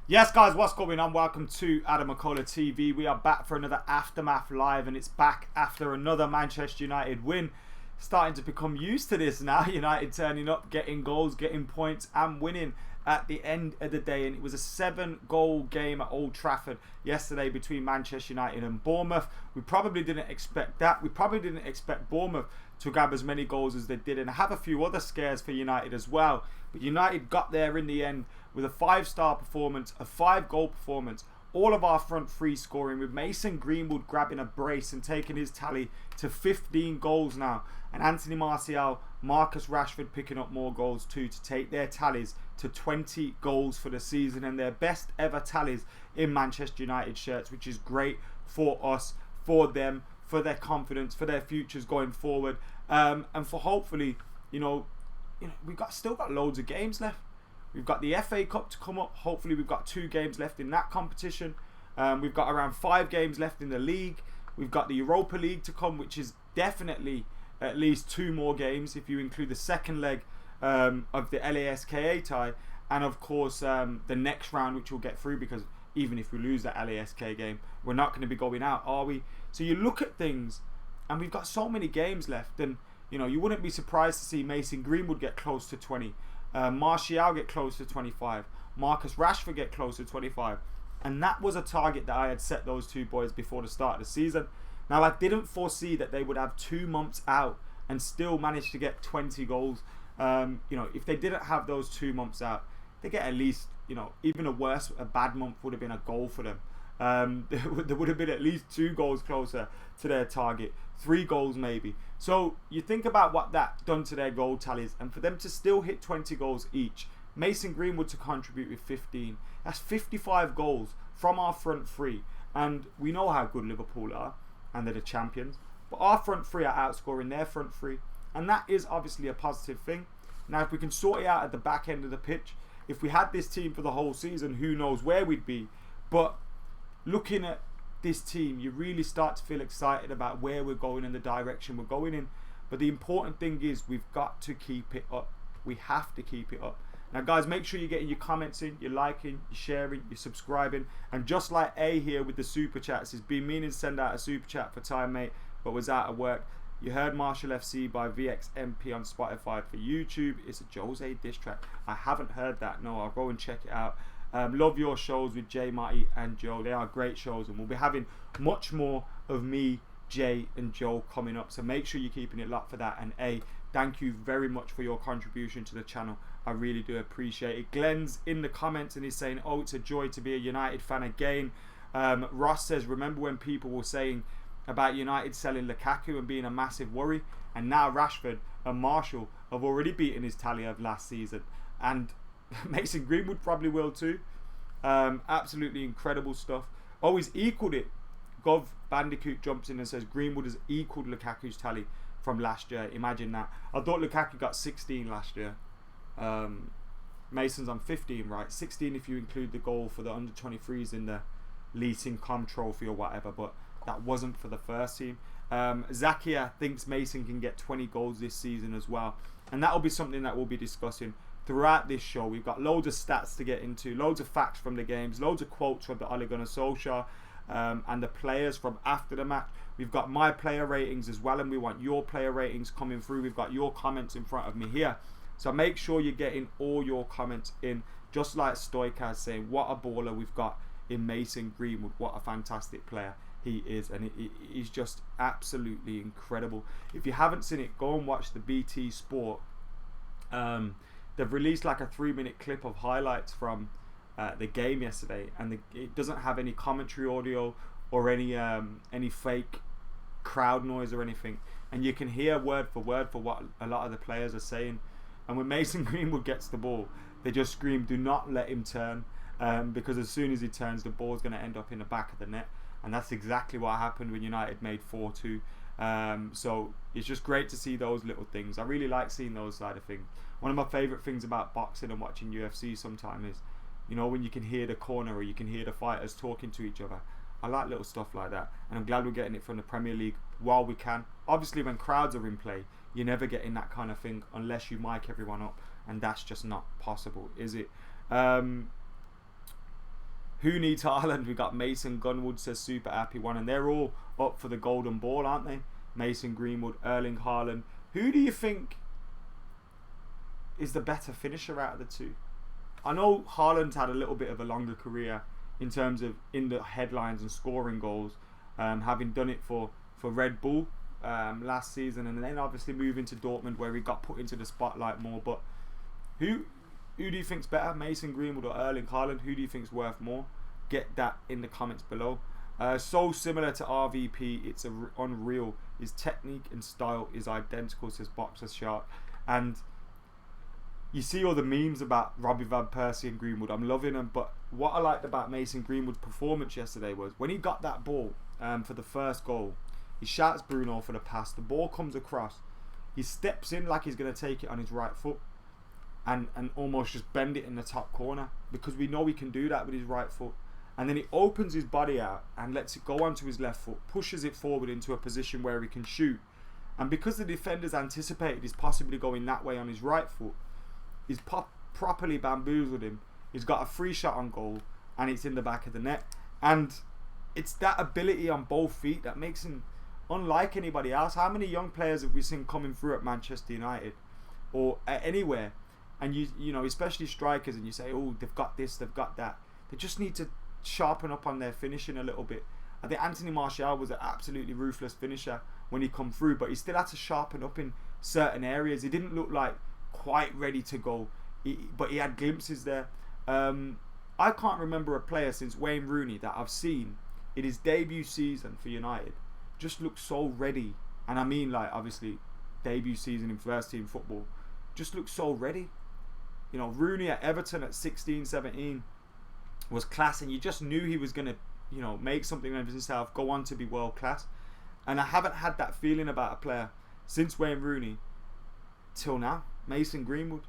Yes, guys, what's going on? Welcome to AdamMcKola TV. We are back for another Aftermath Live, and it's back after another Manchester United win. Starting to become used to this now. United turning up, getting goals, getting points, and winning at the end of the day. And it was a 7-goal game at Old Trafford yesterday between Manchester United and Bournemouth. We probably didn't expect that. We probably didn't expect Bournemouth to grab as many goals as they did, and have a few other scares for United as well. But United got there in the end with a 5-star performance, a 5-goal performance, all of our front three scoring, with Mason Greenwood grabbing a brace and taking his tally to 15 goals now, and Anthony Martial, Marcus Rashford picking up more goals too to take their tallies to 20 goals for the season, and their best ever tallies in Manchester United shirts, which is great for us, for them, for their confidence, for their futures going forward, and for hopefully, we've still got loads of games left. We've got the FA Cup to come up. Hopefully we've got 2 games left in that competition. We've got around 5 games left in the league. We've got the Europa League to come, which is definitely at least 2 more games if you include the second leg of the LASK tie, and of course the next round, which we'll get through, because even if we lose that LASK game, we're not going to be going out, are we? So you look at things, and we've got so many games left, and you wouldn't be surprised to see Mason Greenwood get close to 20, Martial get close to 25, Marcus Rashford get close to 25, and that was a target that I had set those 2 boys before the start of the season. Now, I didn't foresee that they would have 2 months out and still manage to get 20 goals. If they didn't have those 2 months out, they get at least, even a bad month would have been a goal for them. There would have been at least 2 goals closer to their target, 3 goals maybe. So you think about what that done to their goal tallies, and for them to still hit 20 goals each, Mason Greenwood to contribute with 15, that's 55 goals from our front three. And we know how good Liverpool are, and they're the champions, but our front three are outscoring their front three, and that is obviously a positive thing. Now, if we can sort it out at the back end of the pitch, if we had this team for the whole season, who knows where we'd be. But looking at this team, you really start to feel excited about where we're going and the direction we're going in. But the important thing is we've got to keep it up. We have to keep it up. Now, guys, make sure you're getting your comments in, you're liking, you're sharing, you're subscribing. And just like A here with the super chats, he's been meaning to send out a super chat for time, mate, but was out of work. You heard Martial FC by VXMP on Spotify. For YouTube, it's a Jose diss track. I haven't heard that. No, I'll go and check it out. Love your shows with Jay, Marty and Joe. They are great shows, and we'll be having much more of me, Jay and Joe coming up. So make sure you're keeping it locked for that. And A, thank you very much for your contribution to the channel. I really do appreciate it. Glenn's in the comments and he's saying, oh, it's a joy to be a United fan again. Ross says, remember when people were saying about United selling Lukaku and being a massive worry? And now Rashford and Martial have already beaten his tally of last season. And Mason Greenwood probably will too. Absolutely incredible stuff. Oh, he's equaled it. Gov Bandicoot jumps in and says Greenwood has equaled Lukaku's tally from last year. Imagine that. I thought Lukaku got 16 last year. Mason's on 15, right? 16 if you include the goal for the under-23s in the Leasing Com Trophy or whatever, but that wasn't for the first team. Zakia thinks Mason can get 20 goals this season as well, and that'll be something that we'll be discussing throughout this show. We've got loads of stats to get into, loads of facts from the games, loads of quotes from the Ole Gunnar Solskjaer and the players from after the match. We've got my player ratings as well, and we want your player ratings coming through. We've got your comments in front of me here, so make sure you're getting all your comments in, just like Stoikaz saying what a baller we've got in Mason Greenwood. What a fantastic player he is, and he's just absolutely incredible. If you haven't seen it, go and watch the BT Sport. They've released like a 3-minute clip of highlights from the game yesterday, and it doesn't have any commentary audio or any fake crowd noise or anything, and you can hear word for word for what a lot of the players are saying. And when Mason Greenwood gets the ball, they just scream, do not let him turn, because as soon as he turns, the ball's going to end up in the back of the net. And that's exactly what happened when United made 4-2. So it's just great to see those little things. I really like seeing those side of things. One of my favourite things about boxing and watching UFC sometimes is, when you can hear the corner or you can hear the fighters talking to each other. I like little stuff like that, and I'm glad we're getting it from the Premier League while we can. Obviously, when crowds are in play, you're never getting that kind of thing unless you mic everyone up, and that's just not possible, is it? Who needs Haaland? We got Mason Greenwood, says super happy one, and they're all up for the golden ball, aren't they? Mason Greenwood, Erling Haaland. Who do you think is the better finisher out of the two? I know Haaland's had a little bit of a longer career in terms of in the headlines and scoring goals, having done it for Red Bull last season, and then obviously moving to Dortmund where he got put into the spotlight more. But who do you think's better, Mason Greenwood or Erling Haaland? Who do you think's worth more? Get that in the comments below. So similar to RVP, it's unreal. His technique and style is identical, says Boxer Shark. And you see all the memes about Robbie Van Persie and Greenwood. I'm loving them. But what I liked about Mason Greenwood's performance yesterday was when he got that ball for the first goal, he shouts Bruno for the pass. The ball comes across. He steps in like he's going to take it on his right foot and almost just bend it in the top corner, because we know he can do that with his right foot. And then he opens his body out and lets it go onto his left foot, pushes it forward into a position where he can shoot. And because the defenders anticipated he's possibly going that way on his right foot, he's properly bamboozled him. He's got a free shot on goal and it's in the back of the net. And it's that ability on both feet that makes him unlike anybody else. How many young players have we seen coming through at Manchester United or anywhere? And you know, especially strikers, and you say, oh, they've got this, they've got that. They just need to sharpen up on their finishing a little bit. I think Anthony Martial was an absolutely ruthless finisher when he come through, but he still had to sharpen up in certain areas. He didn't look like quite ready to go, but he had glimpses there. I can't remember a player since Wayne Rooney that I've seen in his debut season for United just look so ready. And I mean, like, obviously debut season in first team football, just look so ready. You know, Rooney at Everton at 16, 17 was class, and you just knew he was going to, you know, make something of himself, go on to be world class. And I haven't had that feeling about a player since Wayne Rooney till now. Mason Greenwood,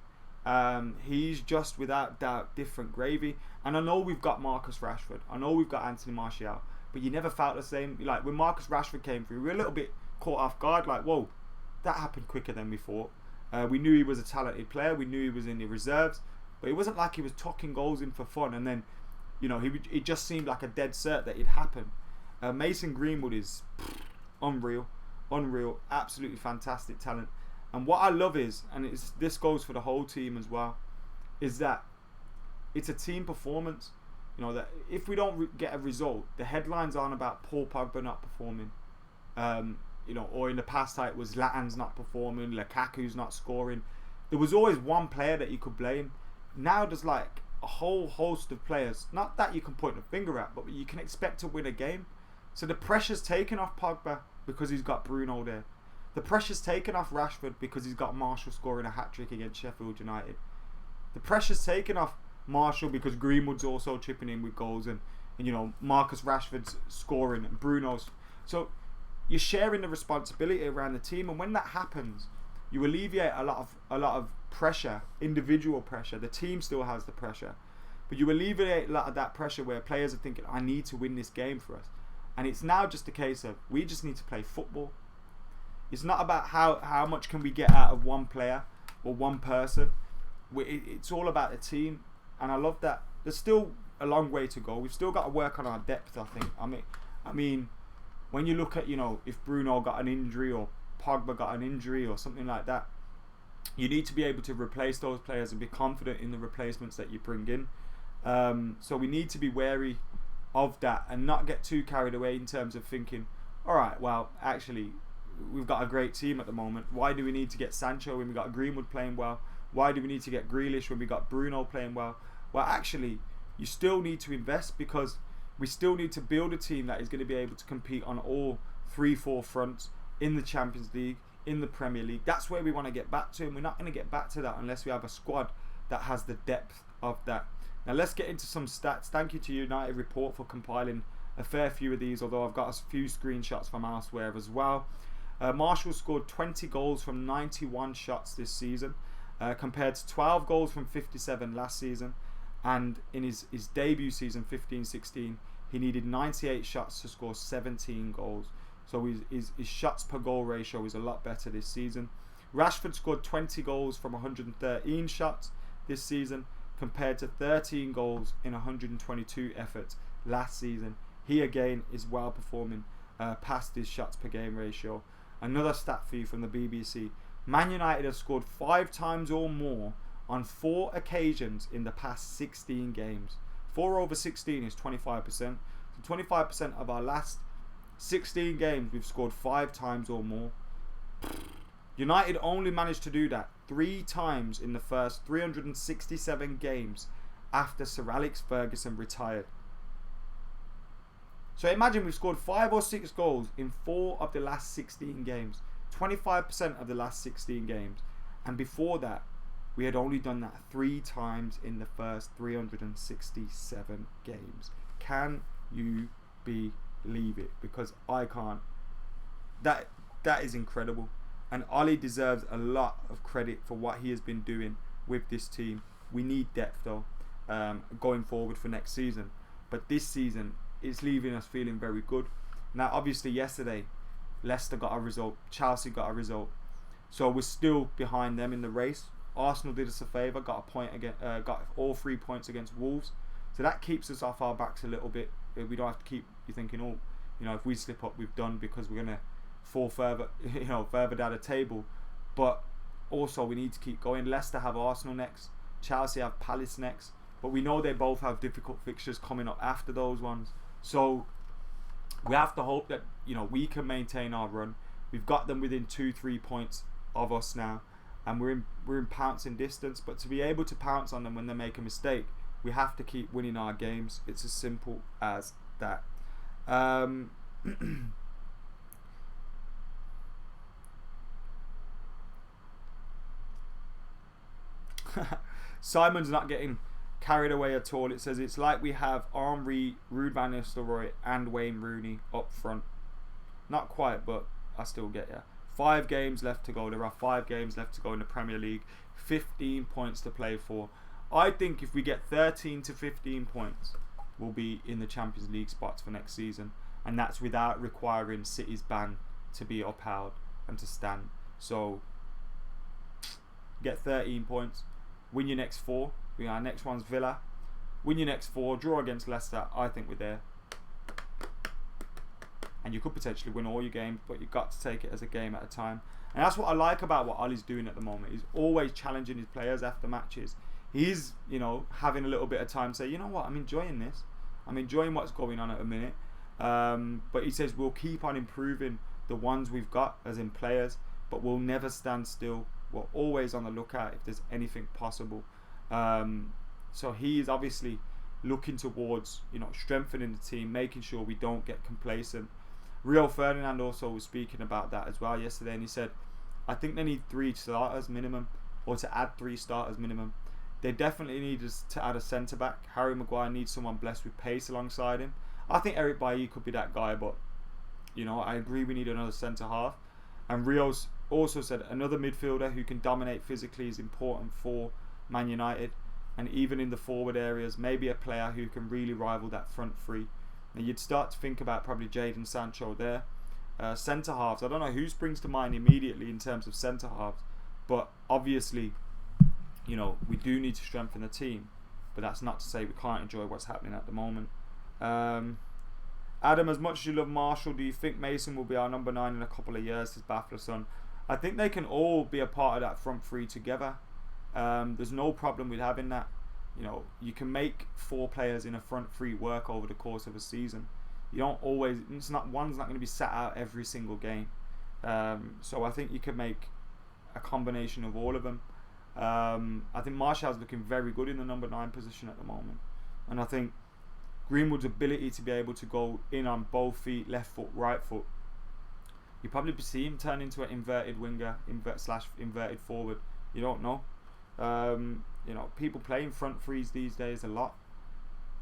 he's just without doubt different gravy. And I know we've got Marcus Rashford, I know we've got Anthony Martial, but you never felt the same. Like when Marcus Rashford came through, we were a little bit caught off guard, like, whoa, that happened quicker than we thought. We knew he was a talented player, we knew he was in the reserves, but it wasn't like he was tucking goals in for fun and then, you know, it just seemed like a dead cert that it happened. Mason Greenwood is unreal, absolutely fantastic talent. And what I love is, and this goes for the whole team as well, is that it's a team performance. You know, that if we don't get a result, the headlines aren't about Paul Pogba not performing. You know, or in the past it was Zlatan's not performing, Lukaku's not scoring. There was always one player that you could blame. Now there's like a whole host of players, not that you can point a finger at, but you can expect to win a game. So the pressure's taken off Pogba because he's got Bruno there. The pressure's taken off Rashford because he's got Martial scoring a hat-trick against Sheffield United. The pressure's taken off Martial because Greenwood's also chipping in with goals, and you know, Marcus Rashford's scoring and Bruno's. So you're sharing the responsibility around the team, and when that happens, you alleviate a lot of pressure, individual pressure. The team still has the pressure, but you alleviate a lot of that pressure where players are thinking, I need to win this game for us. And it's now just a case of, we just need to play football. It's not about how much can we get out of one player or one person. It's all about the team, and I love that. There's still a long way to go. We've still got to work on our depth, I think. I mean, when you look at, you know, if Bruno got an injury or Pogba got an injury or something like that, you need to be able to replace those players and be confident in the replacements that you bring in. So we need to be wary of that and not get too carried away in terms of thinking, alright, well, actually, we've got a great team at the moment. Why do we need to get Sancho when we got Greenwood playing well? Why do we need to get Grealish when we got Bruno playing well? Well, actually, you still need to invest, because we still need to build a team that is going to be able to compete on all 3-4 fronts in the Champions League, in the Premier League. That's where we want to get back to, and we're not going to get back to that unless we have a squad that has the depth of that. Now let's get into some stats. Thank you to United Report for compiling a fair few of these, although I've got a few screenshots from elsewhere as well. Martial scored 20 goals from 91 shots this season, compared to 12 goals from 57 last season. And in his debut season, 15-16, he needed 98 shots to score 17 goals. So his shots per goal ratio is a lot better this season. Rashford scored 20 goals from 113 shots this season, compared to 13 goals in 122 efforts last season. He again is well performing past his shots per game ratio. Another stat for you from the BBC. Man United have scored 5 times or more on 4 occasions in the past 16 games. 4 over 16 is 25%. So 25% of our last 16 games we've scored 5 times or more. United only managed to do that 3 times in the first 367 games after Sir Alex Ferguson retired. So imagine we've scored 5 or 6 goals in 4 of the last 16 games. 25% of the last 16 games. And before that, we had only done that 3 times in the first 367 games. Can you believe it? Because I can't. That is incredible. And Ollie deserves a lot of credit for what he has been doing with this team. We need depth though, going forward for next season. But this season, it's leaving us feeling very good. Now, obviously, yesterday, Leicester got a result. Chelsea got a result. So we're still behind them in the race. Arsenal did us a favour, got a point again, got all 3 points against Wolves. So that keeps us off our backs a little bit. We don't have to keep you thinking, oh, you know, if we slip up, we've done because we're gonna fall further, further down the table. But also we need to keep going. Leicester have Arsenal next. Chelsea have Palace next. But we know they both have difficult fixtures coming up after those ones. So we have to hope that we can maintain our run. We've got them within 2-3 points of us now, and we're in pouncing distance. But to be able to pounce on them when they make a mistake, we have to keep winning our games. It's as simple as that. Simon's not getting carried away at all. It says it's like we have Henry, Ruud van Nistelrooy and Wayne Rooney up front. Not quite, but I still get ya. 5 games left to go. There are 5 games left to go in the Premier League. 15 points to play for. I think if we get 13 to 15 points, we'll be in the Champions League spots for next season. And that's without requiring City's ban to be upheld and to stand. So, get 13 points. Win your next 4. Our next one's Villa. Win your next 4. Draw against Leicester. I think we're there. And you could potentially win all your games, but you've got to take it as a game at a time. And that's what I like about what Ollie's doing at the moment. He's always challenging his players after matches. He's, having a little bit of time to say, you know what, I'm enjoying this. I'm enjoying what's going on at the minute. But he says we'll keep on improving the ones we've got, as in players, but we'll never stand still. We're always on the lookout if there's anything possible. So he is obviously looking towards, strengthening the team, making sure we don't get complacent. Rio Ferdinand also was speaking about that as well yesterday, and he said, I think they need 3 starters minimum, or to add 3 starters minimum. They definitely need us to add a centre-back. Harry Maguire needs someone blessed with pace alongside him. I think Eric Bailly could be that guy, but, I agree we need another centre-half. And Rio's also said another midfielder who can dominate physically is important for Man United. And even in the forward areas, maybe a player who can really rival that front three. Now you'd start to think about probably Jadon Sancho there. Centre halves, I don't know who springs to mind immediately in terms of centre halves, but obviously, we do need to strengthen the team. But that's not to say we can't enjoy what's happening at the moment. Adam, as much as you love Martial, do you think Mason will be our number 9 in a couple of years? Says Baffler Son. I think they can all be a part of that front three together. There's no problem with having that. You can make 4 players in a front three work over the course of a season. You don't always. One's not going to be sat out every single game. So I think you can make a combination of all of them. I think Martial's looking very good in the number 9 position at the moment, and I think Greenwood's ability to be able to go in on both feet, left foot, right foot. You probably see him turn into an inverted winger, inverted forward. You don't know. People playing front threes these days a lot.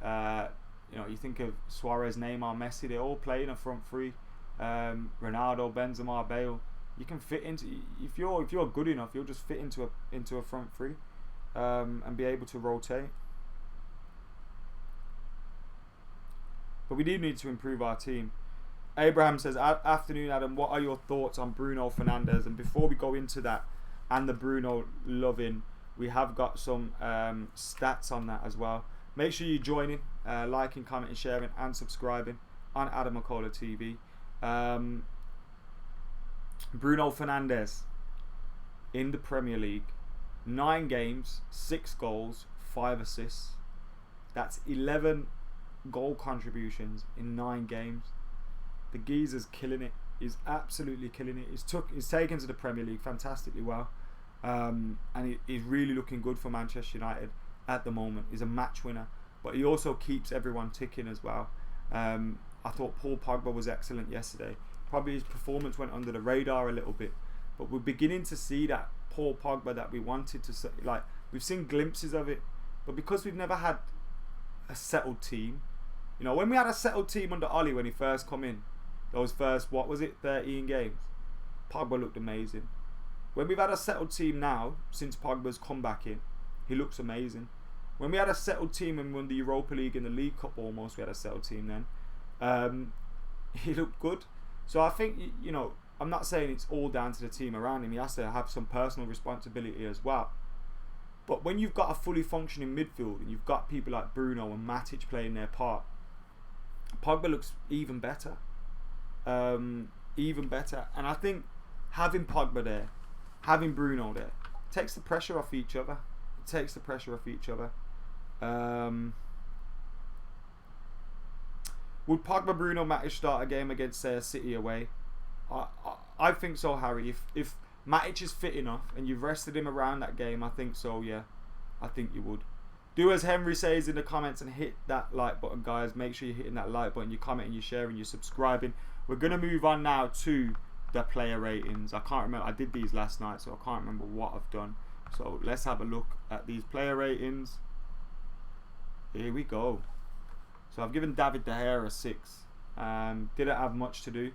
You think of Suarez, Neymar, Messi. They all play in a front three. Ronaldo, Benzema, Bale. You can fit into, if you're good enough, you'll just fit into a front three, and be able to rotate. But we do need to improve our team. Abraham says, afternoon Adam, what are your thoughts on Bruno Fernandes? And before we go into that and the Bruno loving, we have got some stats on that as well. Make sure you join in, liking, commenting, sharing, and subscribing on AdamMcKola TV. Bruno Fernandes in the Premier League, 9 games, 6 goals, 5 assists. That's 11 goal contributions in 9 games. The geezer's killing it. He's absolutely killing it. He's taken to the Premier League fantastically well, and he's really looking good for Manchester United at the moment. He's a match winner, but he also keeps everyone ticking as well. I thought Paul Pogba was excellent yesterday. Probably his performance went under the radar a little bit, but we're beginning to see that Paul Pogba that we wanted to see. Like, we've seen glimpses of it, but because we've never had a settled team, you know, when we had a settled team under Oli when he first come in, those first, 13 games, Pogba looked amazing. When we've had a settled team now, since Pogba's come back in, he looks amazing. When we had a settled team and won the Europa League and the League Cup almost, we had a settled team then, he looked good. So I think, you know, I'm not saying it's all down to the team around him. He has to have some personal responsibility as well. But when you've got a fully functioning midfield and you've got people like Bruno and Matic playing their part, Pogba looks even better. Even better. And I think having Pogba there, having Bruno there, takes the pressure off each other. It takes the pressure off each other. Would Pogba, Bruno, Matic start a game against, say, a City away? I think so, Harry. If Matic is fit enough and you've rested him around that game, I think so, yeah. I think you would. Do as Henry says in the comments and hit that like button, guys. Make sure you're hitting that like button, you're commenting, you're sharing, you're subscribing. We're going to move on now to the player ratings. I can't remember. I did these last night, so I can't remember what I've done. So let's have a look at these player ratings. Here we go. So I've given David De Gea a 6. Didn't have much to do.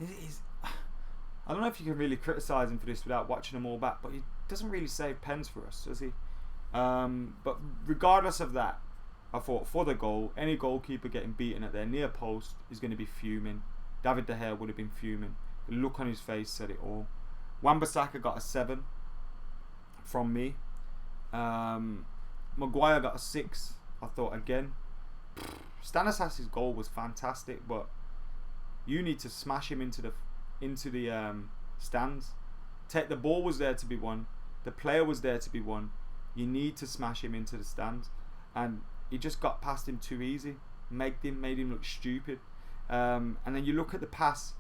I don't know if you can really criticise him for this without watching them all back, but he doesn't really save pens for us, does he? But regardless of that, I thought for the goal, any goalkeeper getting beaten at their near post is going to be fuming. David De Gea would have been fuming. The look on his face said it all. Wan-Bissaka got a 7 from me. Maguire got a 6. I thought again. Stanislas' goal was fantastic, but you need to smash him into the stands. The ball was there to be won. The player was there to be won. You need to smash him into the stands, and he just got past him too easy. Made him look stupid. And then you look at the pass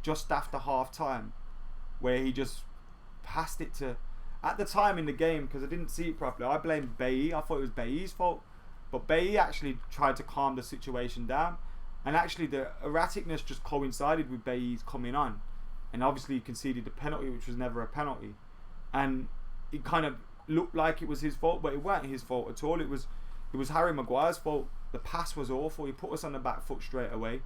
just after half time, where he just passed it to. At the time in the game, because I didn't see it properly, I blamed Bailly. I thought it was Bailly's fault, but Bailly actually tried to calm the situation down. And actually the erraticness just coincided with Bailly's coming on. And obviously he conceded the penalty, which was never a penalty. And it kind of looked like it was his fault, but it wasn't his fault at all. It was Harry Maguire's fault. The pass was awful. He put us on the back foot straight away.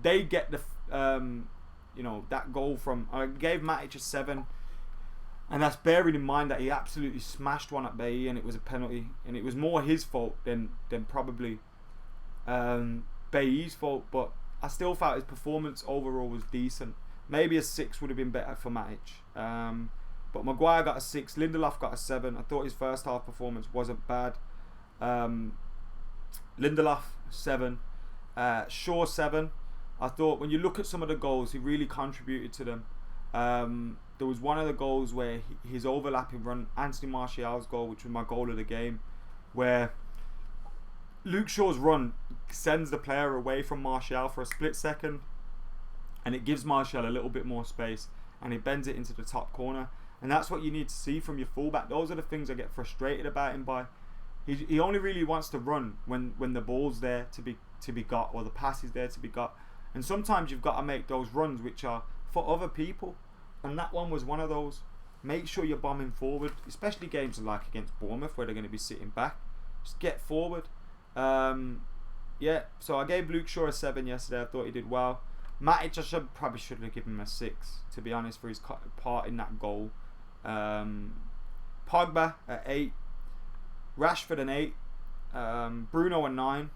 They get the, that goal from... I gave Matic a 7. And that's bearing in mind that he absolutely smashed one at Bailly and it was a penalty. And it was more his fault than probably... Bailly's fault, but I still felt his performance overall was decent. Maybe a 6 would have been better for Matic. But Maguire got a 6. Lindelof got a 7. I thought his first half performance wasn't bad. Lindelof 7. Shaw 7. I thought when you look at some of the goals, he really contributed to them. There was one of the goals where his overlapping run, Anthony Martial's goal, which was my goal of the game, where Luke Shaw's run sends the player away from Martial for a split second, and it gives Martial a little bit more space, and he bends it into the top corner. And that's what you need to see from your fullback. Those are the things I get frustrated about him by. He only really wants to run when the ball's there to be got, or the pass is there to be got. And sometimes you've got to make those runs which are for other people. And that one was one of those. Make sure you're bombing forward, especially games like against Bournemouth where they're going to be sitting back. Just get forward. So I gave Luke Shaw a 7 yesterday. I thought he did well. Matic, I probably should have given him a 6, to be honest, for his part in that goal. Pogba at 8. Rashford an 8. Bruno a 9.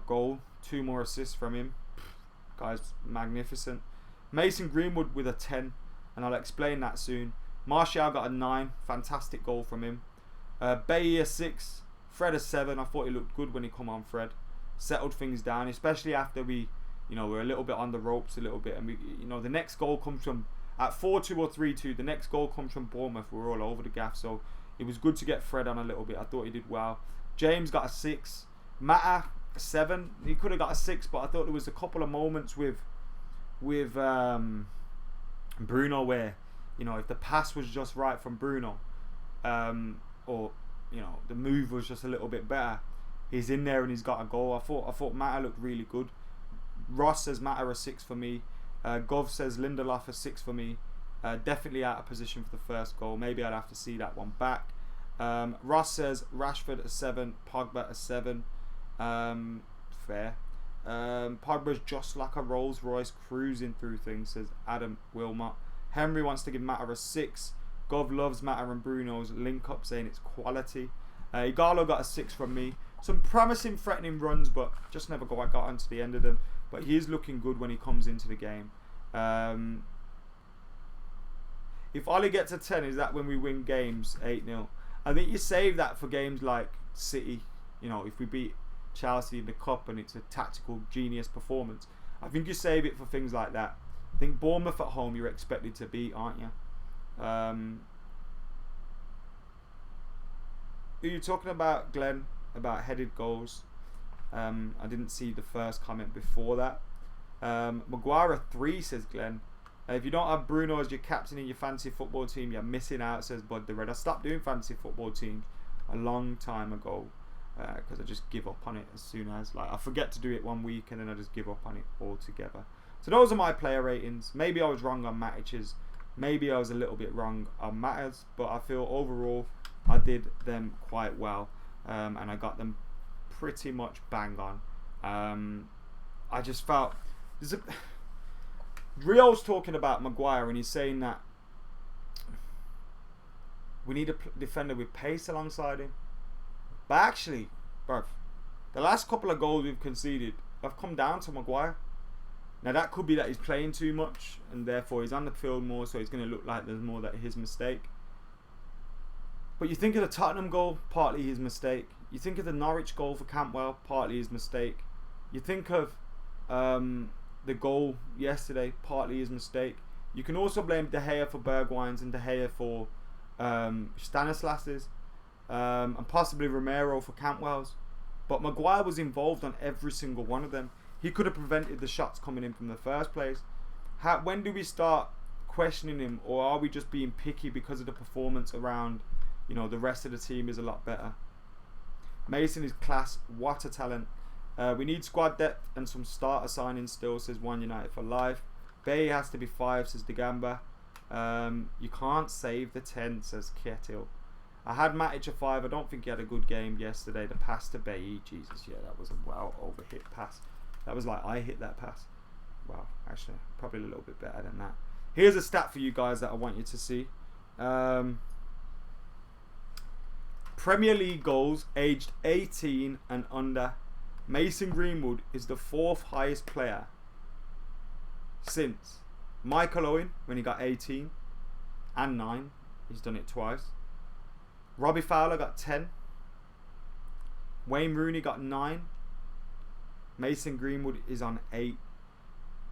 Goal. 2 more assists from him. Guy's magnificent. Mason Greenwood with a 10, and I'll explain that soon. Martial got a 9. Fantastic goal from him. Bailly a 6. Fred a 7. I thought he looked good when he come on, Fred. Settled things down, especially after we, we're a little bit on the ropes a little bit. And, the next goal comes from, at 4-2 or 3-2, the next goal comes from Bournemouth. We're all over the gaff. So it was good to get Fred on a little bit. I thought he did well. James got a 6. Mata a 7. He could have got a 6, but I thought there was a couple of moments with Bruno where, if the pass was just right from Bruno, or the move was just a little bit better, he's in there and he's got a goal. I thought Mata looked really good. Ross says Mata a 6 for me. Gov says Lindelof a 6 for me. Definitely out of position for the first goal. Maybe I'd have to see that one back. Ross says Rashford a 7. Pogba a 7. Fair. Pogba's just like a Rolls Royce cruising through things, says Adam Wilmot. Henry wants to give Mata a 6. Gov loves Mata and Bruno's link up, saying it's quality. Igalo got a 6 from me. Some promising threatening runs, but just never got onto the end of them. But he is looking good when he comes into the game. If Ollie gets a 10, is that when we win games 8-0? I think you save that for games like City. If we beat Chelsea in the Cup and it's a tactical genius performance, I think you save it for things like that. I think Bournemouth at home you're expected to beat, aren't you? Are you talking about, Glenn, about headed goals? I didn't see the first comment before that. Maguire a 3, says Glenn. If you don't have Bruno as your captain in your fantasy football team, you're missing out, says Bud the Red. I stopped doing fantasy football teams a long time ago because I just give up on it as soon as, I forget to do it one week and then I just give up on it altogether. So those are my player ratings. Maybe I was wrong on Matic's. Maybe I was a little bit wrong on Matters, but I feel overall I did them quite well, and I got them pretty much bang on. I just felt Rio's talking about Maguire and he's saying that we need a defender with pace alongside him. But actually, bruv, the last couple of goals we've conceded have come down to Maguire. Now that could be that he's playing too much and therefore he's on the field more, so he's going to look like there's more that his mistake. But you think of the Tottenham goal, partly his mistake. You think of the Norwich goal for Campbell, partly his mistake. You think of the goal yesterday, partly his mistake. You can also blame De Gea for Bergwijn's and De Gea for Stanislas's, and possibly Romero for Cantwell's. But Maguire was involved on every single one of them. He could have prevented the shots coming in from the first place. When do we start questioning him, or are we just being picky because of the performance around, the rest of the team is a lot better? Mason is class. What a talent. We need squad depth and some starter signings still, says One United for life. Bay has to be 5, says Degamba. You can't save the 10, says Ketil. I had Matic a 5. I don't think he had a good game yesterday. The pass to Bay, Jesus, yeah, that was a well overhit pass. That was like I hit that pass. Wow, actually, probably a little bit better than that. Here's a stat for you guys that I want you to see. Premier League goals aged 18 and under. Mason Greenwood is the 4th highest player since Michael Owen when he got 18 and 9. He's done it twice. Robbie Fowler got 10. Wayne Rooney got 9. Mason Greenwood is on 8.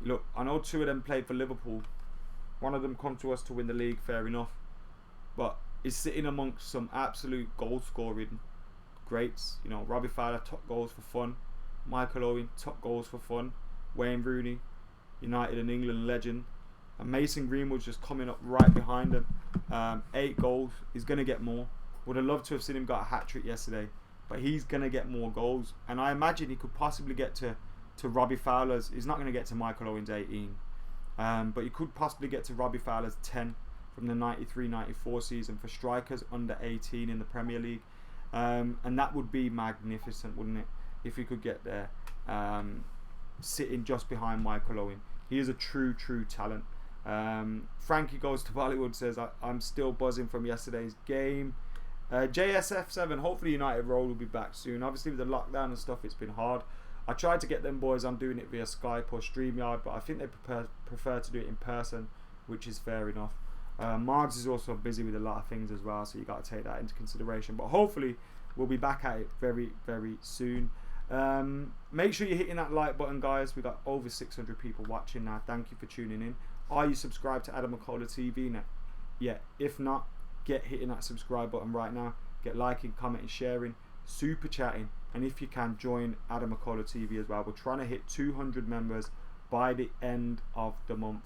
Look, I know 2 of them played for Liverpool. One of them come to us to win the league, fair enough. But he's sitting amongst some absolute goal scoring greats. Robbie Fowler, top goals for fun. Michael Owen, top goals for fun. Wayne Rooney, United and England legend. And Mason Greenwood's just coming up right behind him. 8 goals. He's going to get more. Would have loved to have seen him got a hat-trick yesterday. But he's going to get more goals. And I imagine he could possibly get to Robbie Fowler's. He's not going to get to Michael Owen's 18. But he could possibly get to Robbie Fowler's 10 from the 93-94 season for strikers under 18 in the Premier League. And that would be magnificent, wouldn't it? If he could get there. Sitting just behind Michael Owen. He is a true talent. Frankie Goes to Bollywood says, I'm still buzzing from yesterday's game. JSF7, hopefully United Roll will be back soon. Obviously with the lockdown and stuff, it's been hard. I tried to get them boys on doing it via Skype or StreamYard, but I think they prefer to do it in person, which is fair enough. Margs is also busy with a lot of things as well, so you got to take that into consideration. But hopefully we'll be back at it very, very soon. Make sure you're hitting that like button, guys. We got over 600 people watching now. Thank you for tuning in. Are you subscribed to AdamMcKola TV now? Yeah. If not, get hitting that subscribe button right now. Get liking, commenting, sharing, super chatting, and if you can, join AdamMcKola TV as well. We're trying to hit 200 members by the end of the month.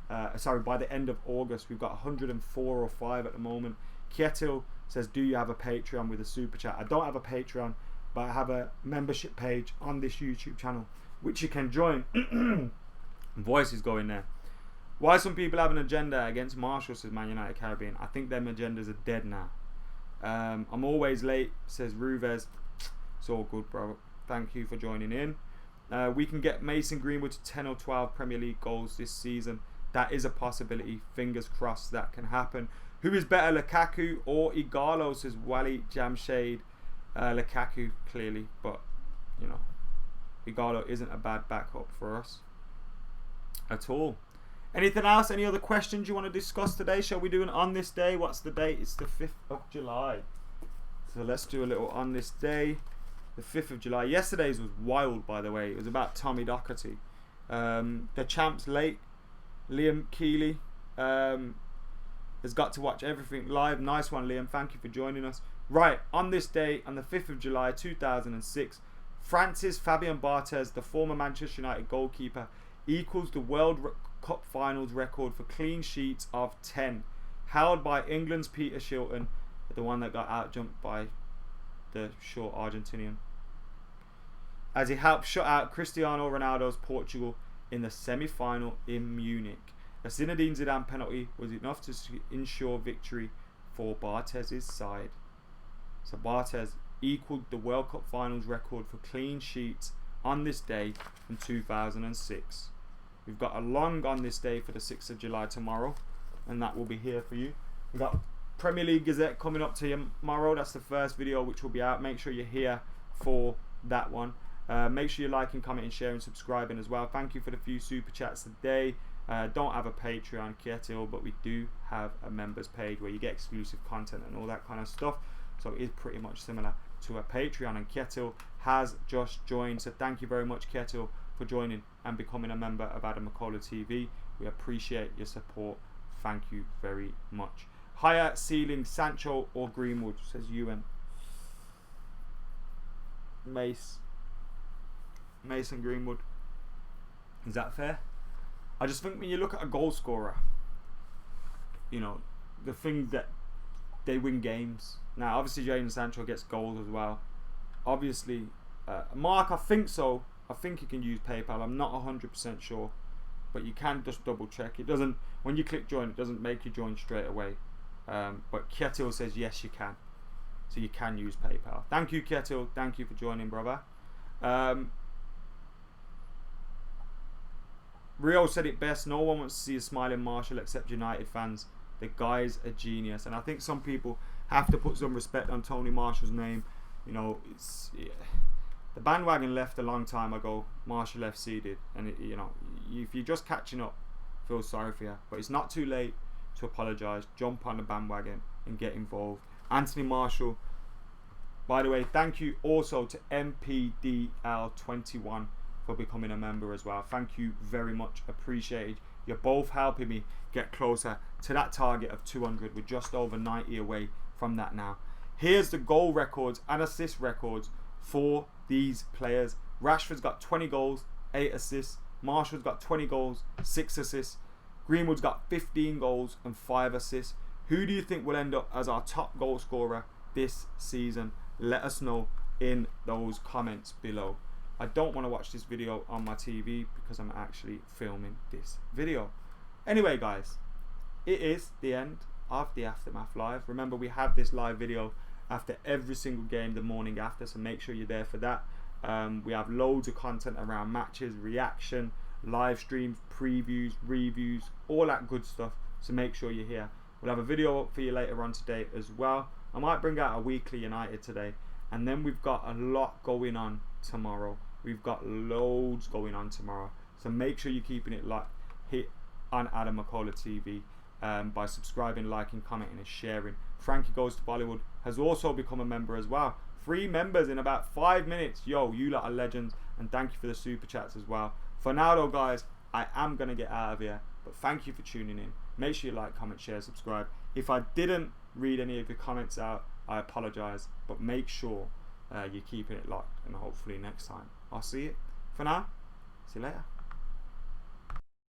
By the end of August. We've got 104 or 5 at the moment. Kietil says, do you have a Patreon with a super chat? I don't have a Patreon, but I have a membership page on this YouTube channel which you can join. Voice is going there. Why some people have an agenda against Martial, says Man United Caribbean. I think them agendas are dead now. I'm always late, says Ruvez. It's all good, bro. Thank you for joining in. We can get Mason Greenwood to 10 or 12 Premier League goals this season. That is a possibility. Fingers crossed that can happen. Who is better, Lukaku or Igalo, says Wally Jamshade. Lukaku, clearly, but you know, Igalo isn't a bad backup for us at all. Anything else? Any other questions you want to discuss today? Shall we do an on this day? What's the date? It's the 5th of July. So let's do a little on this day. The 5th of July. Yesterday's was wild, by the way. It was about Tommy Doherty. The champ's late. Liam Keeley has got to watch everything live. Nice one, Liam. Thank you for joining us. Right, on this day, on the 5th of July 2006, Francis Fabian Barthez, the former Manchester United goalkeeper, equals the World Cup Finals record for clean sheets of 10, held by England's Peter Shilton, the one that got outjumped by the short Argentinian, as he helped shut out Cristiano Ronaldo's Portugal in the semi-final in Munich. A Zinedine Zidane penalty was enough to ensure victory for Bartez's side. So Barthez equalled the World Cup Finals record for clean sheets on this day in 2006. We've got a long on this day for the 6th of July tomorrow, and that will be here for you. We've got Premier League Gazette coming up to you tomorrow. That's the first video which will be out. Make sure you're here for that one. Make sure you're liking, commenting, sharing, subscribing as well. Thank you for the few super chats today. Don't have a Patreon, Kietil, but we do have a members page where you get exclusive content and all that kind of stuff. So it is pretty much similar to a Patreon, and Kietil has just joined. So thank you very much, Kietil, for joining and becoming a member of AdamMcKola TV. We appreciate your support. Thank you very much. Higher ceiling, Sancho or Greenwood, says Ewan. Mason Greenwood. Is that fair? I just think when you look at a goal scorer, you know, the thing that they win games. Now, obviously, Jadon Sancho gets goals as well. Obviously, Mark, I think so. I think you can use PayPal. I'm not 100% sure, but you can just double check. It doesn't. When you click join, it doesn't make you join straight away. But Kietil says yes, you can. So you can use PayPal. Thank you, Kietil. Thank you for joining, brother. Rio said it best. No one wants to see a smiling Martial except United fans. The guy's a genius, and I think some people have to put some respect on Tony Martial's name. You know, the bandwagon left a long time ago. Martial FC did, and you know, if you're just catching up, feel sorry for you. But it's not too late to apologise. Jump on the bandwagon and get involved. Anthony Martial, by the way, thank you also to MPDL21 for becoming a member as well. Thank you very much. Appreciated. You're both helping me get closer to that target of 200. We're just over 90 away from that now. Here's the goal records and assist records for these players. Rashford's got 20 goals, 8 assists. Martial's got 20 goals, 6 assists. Greenwood's got 15 goals and 5 assists. Who do you think will end up as our top goal scorer this season? Let us know in those comments below. I don't want to watch this video on my TV because I'm actually filming this video. Anyway, guys, it is the end of the Aftermath Live. Remember, we have this live video after every single game the morning after, so make sure you're there for that. We have loads of content around matches, reaction, live streams, previews, reviews, all that good stuff, so make sure you're here. We'll have a video up for you later on today as well. I might bring out a weekly United today, and then we've got a lot going on tomorrow. We've got loads going on tomorrow, so make sure you're keeping it hit on AdamMcKola TV. by subscribing, liking, commenting and sharing. Frankie Goes to Bollywood has also become a member as well. 3 members in about 5 minutes. Yo, you lot are legends, and thank you for the super chats as well. For now though guys, I am going to get out of here, but thank you for tuning in. Make sure you like, comment, share, subscribe. If I didn't read any of your comments out, I apologise, but make sure you're keeping it locked, and hopefully next time I'll see you. For now, see you later.